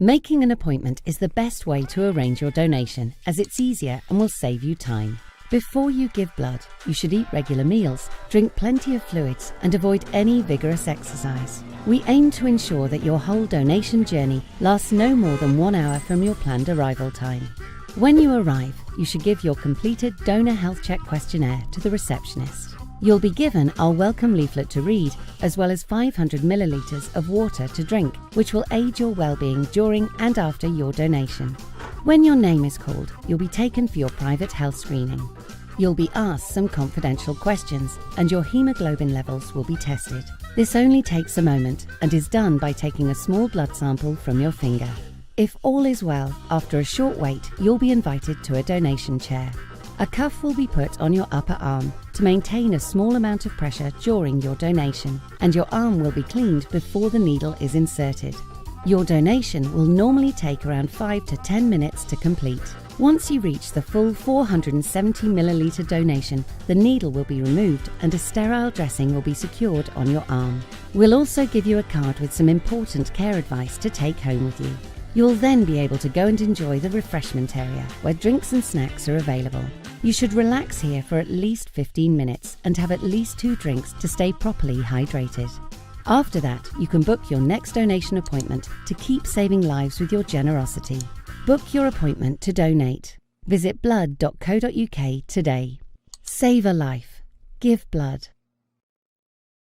Making an appointment is the best way to arrange your donation, as it's easier and will save you time. Before you give blood, you should eat regular meals, drink plenty of fluids, and avoid any vigorous exercise. We aim to ensure that your whole donation journey lasts no more than 1 hour from your planned arrival time. When you arrive, you should give your completed donor health check questionnaire to the receptionist. You'll be given our welcome leaflet to read, as well as 500 millilitres of water to drink, which will aid your well-being during and after your donation. When your name is called, you'll be taken for your private health screening. You'll be asked some confidential questions, and your hemoglobin levels will be tested. This only takes a moment and is done by taking a small blood sample from your finger. If all is well, after a short wait, you'll be invited to a donation chair. A cuff will be put on your upper arm to maintain a small amount of pressure during your donation, and your arm will be cleaned before the needle is inserted. Your donation will normally take around 5 to 10 minutes to complete. Once you reach the full 470 milliliter donation, the needle will be removed and a sterile dressing will be secured on your arm. We'll also give you a card with some important care advice to take home with you. You'll then be able to go and enjoy the refreshment area, where drinks and snacks are available. You should relax here for at least 15 minutes and have at least 2 drinks to stay properly hydrated. After that, you can book your next donation appointment to keep saving lives with your generosity. Book your appointment to donate. Visit blood.co.uk today. Save a life. Give blood.